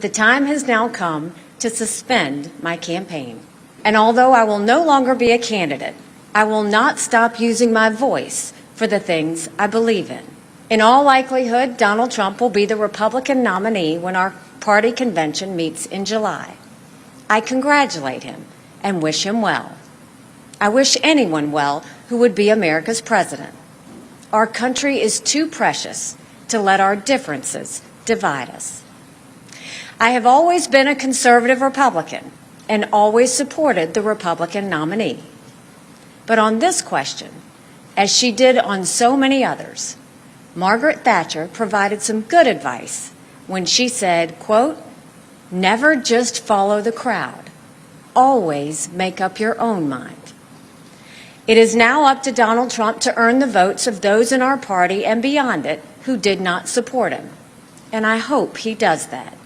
The time has now come to suspend my campaign. And although I will no longer be a candidate, I will not stop using my voice for the things I believe in. In all likelihood, Donald Trump will be the Republican nominee when our party convention meets in July. I congratulate him and wish him well. I wish anyone well who would be America's president. Our country is too precious to let our differences divide us. I have always been a conservative Republican and always supported the Republican nominee. But on this question, as she did on so many others, Margaret Thatcher provided some good advice when she said, quote, "Never just follow the crowd. Always make up your own mind." It is now up to Donald Trump to earn the votes of those in our party and beyond it who did not support him. And I hope he does that.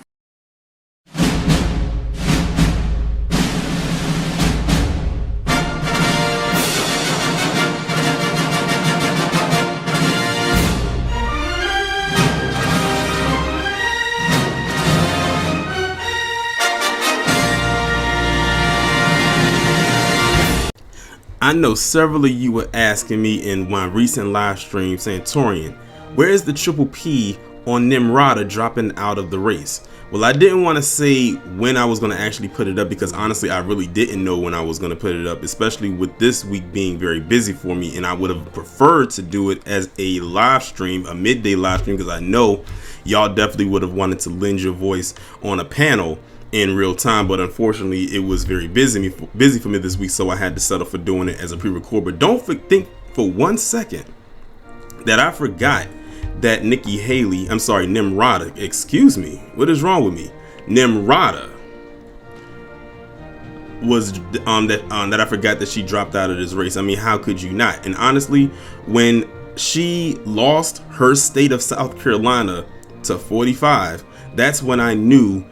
I know several of you were asking me in my recent live stream saying, Torian, where is the triple P on Nimrata dropping out of the race? Well, I didn't want to say when I was going to actually put it up because honestly, I really didn't know when I was going to put it up, especially with this week being very busy for me. And I would have preferred to do it as a live stream, a midday live stream, because I know y'all definitely would have wanted to lend your voice on a panel in real time, but unfortunately it was very busy for me this week, so I had to settle for doing it as a pre-record. But don't think for 1 second that I forgot that Nikki Haley, I'm sorry, Nimrata, excuse me, what is wrong with me? Nimrata was that I forgot that she dropped out of this race. I mean, how could you not? And honestly, when she lost her state of South Carolina to 45, that's when I knew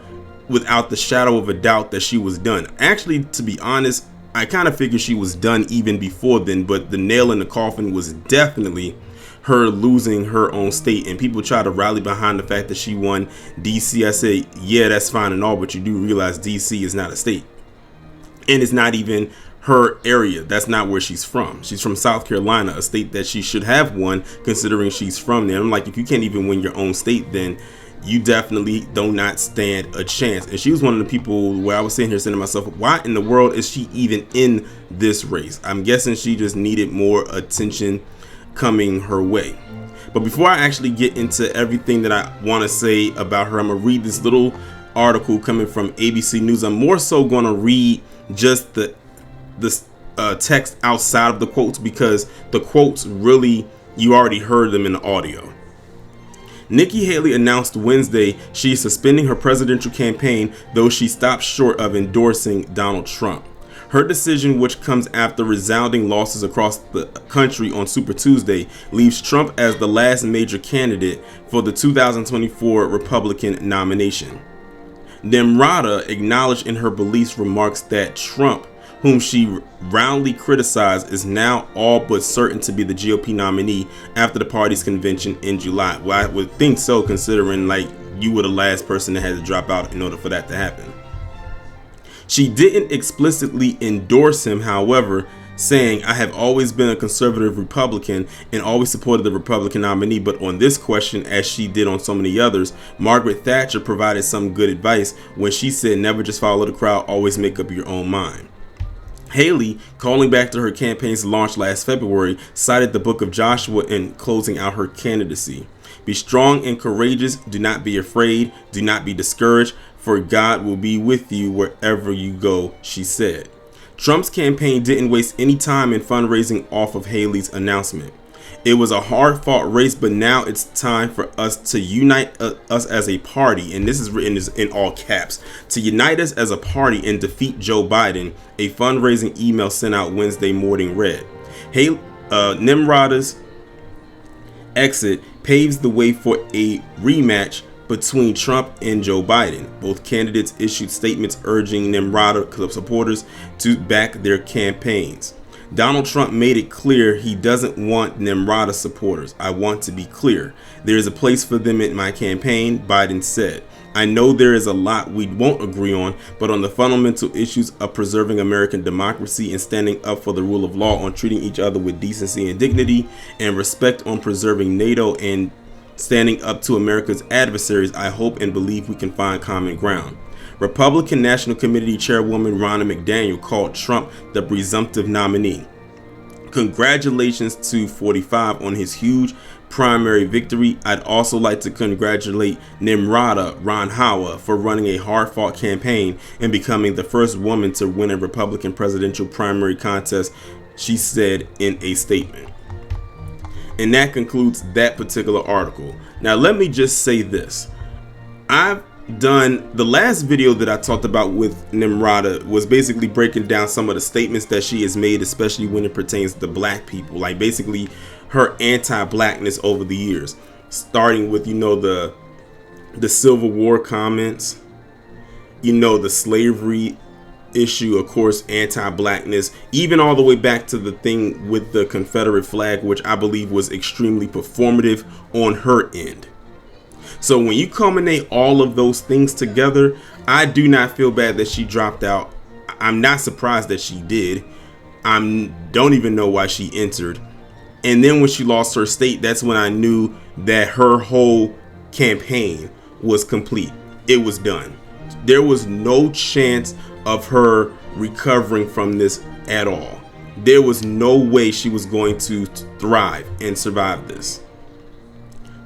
without the shadow of a doubt that she was done. Actually, to be honest, I kind of figured she was done even before then, but the nail in the coffin was definitely her losing her own state. And people try to rally behind the fact that she won DC. I say, yeah, that's fine and all, but you do realize DC is not a state, and it's not even her area. That's not where she's from. She's from South Carolina, a state that she should have won considering she's from there. I'm like, if you can't even win your own state, then you definitely do not stand a chance. And she was one of the people where I was sitting here saying to myself, why in the world is she even in this race? I'm guessing she just needed more attention coming her way. But before I actually get into everything that I want to say about her, I'm going to read this little article coming from ABC News. I'm more so going to read just the text outside of the quotes, because the quotes really, you already heard them in the audio. Nikki Haley announced Wednesday she is suspending her presidential campaign, though she stopped short of endorsing Donald Trump. Her decision, which comes after resounding losses across the country on Super Tuesday, leaves Trump as the last major candidate for the 2024 Republican nomination. Nimrata acknowledged in her beliefs remarks that Trump, whom she roundly criticized, is now all but certain to be the GOP nominee after the party's convention in July. Well, I would think so, considering like you were the last person that had to drop out in order for that to happen. She didn't explicitly endorse him, however, saying, "I have always been a conservative Republican and always supported the Republican nominee, but on this question, as she did on so many others, Margaret Thatcher provided some good advice when she said, never just follow the crowd, always make up your own mind." Haley, calling back to her campaign's launch last February, cited the book of Joshua in closing out her candidacy. "Be strong and courageous. Do not be afraid. Do not be discouraged, for God will be with you wherever you go," she said. Trump's campaign didn't waste any time in fundraising off of Haley's announcement. "It was a hard-fought race, but now it's time for us to unite us as a party," and this is written in all caps, "to unite us as a party and defeat Joe Biden," a fundraising email sent out Wednesday morning read. Nimrata's exit paves the way for a rematch between Trump and Joe Biden. Both candidates issued statements urging Nimrata supporters to back their campaigns. Donald Trump made it clear he doesn't want Nimrata supporters. "I want to be clear. There is a place for them in my campaign," Biden said. I know there is a lot we won't agree on, but on the fundamental issues of preserving American democracy and standing up for the rule of law, on treating each other with decency and dignity and respect, on preserving NATO and standing up to America's adversaries, I hope and believe we can find common ground. Republican National Committee Chairwoman Ronna McDaniel called Trump the presumptive nominee. Congratulations to 45 on his huge primary victory. I'd also like to congratulate Nimrata Randhawa for running a hard-fought campaign and becoming the first woman to win a Republican presidential primary contest, she said in a statement. And that concludes that particular article. Now let me just say this. I've done the last video that I talked about with Nimrata was basically breaking down some of the statements that she has made, especially when it pertains to black people, like basically her anti-blackness over the years, starting with, you know, the Civil War comments, you know, the slavery issue, of course, anti-blackness, even all the way back to the thing with the Confederate flag, which I believe was extremely performative on her end. So when you culminate all of those things together, I do not feel bad that she dropped out. I'm not surprised that she did. I don't even know why she entered. And then when she lost her state, that's when I knew that her whole campaign was complete. It was done. There was no chance of her recovering from this at all. There was no way she was going to thrive and survive this.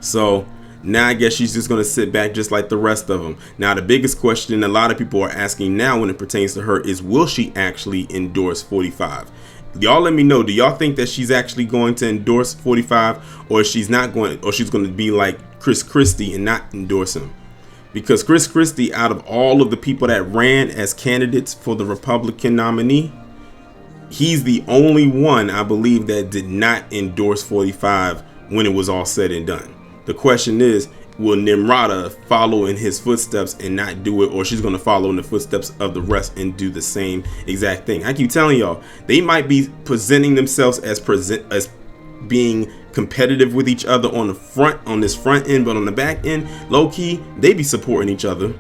So now I guess she's just going to sit back just like the rest of them. Now the biggest question a lot of people are asking now when it pertains to her is, will she actually endorse 45? Y'all let me know. Do y'all think that she's actually going to endorse 45, or she's not going, or she's going to be like Chris Christie and not endorse him? Because Chris Christie, out of all of the people that ran as candidates for the Republican nominee, he's the only one I believe that did not endorse 45 when it was all said and done. The question is, will Nimrata follow in his footsteps and not do it, or she's going to follow in the footsteps of the rest and do the same exact thing? I keep telling y'all, they might be presenting themselves as being competitive with each other on the front, on this front end, but on the back end, low key, they be supporting each other.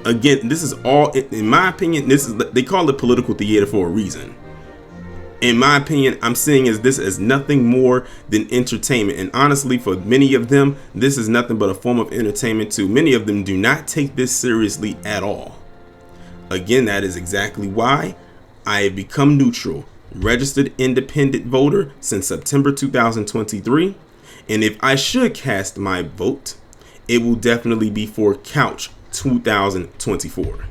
Again, this is all, in my opinion, this is, they call it political theater for a reason. In my opinion, I'm seeing this as nothing more than entertainment. And honestly, for many of them, this is nothing but a form of entertainment too. Many of them do not take this seriously at all. Again, that is exactly why I have become neutral, registered independent voter since September 2023. And if I should cast my vote, it will definitely be for Couch 2024.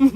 Lord,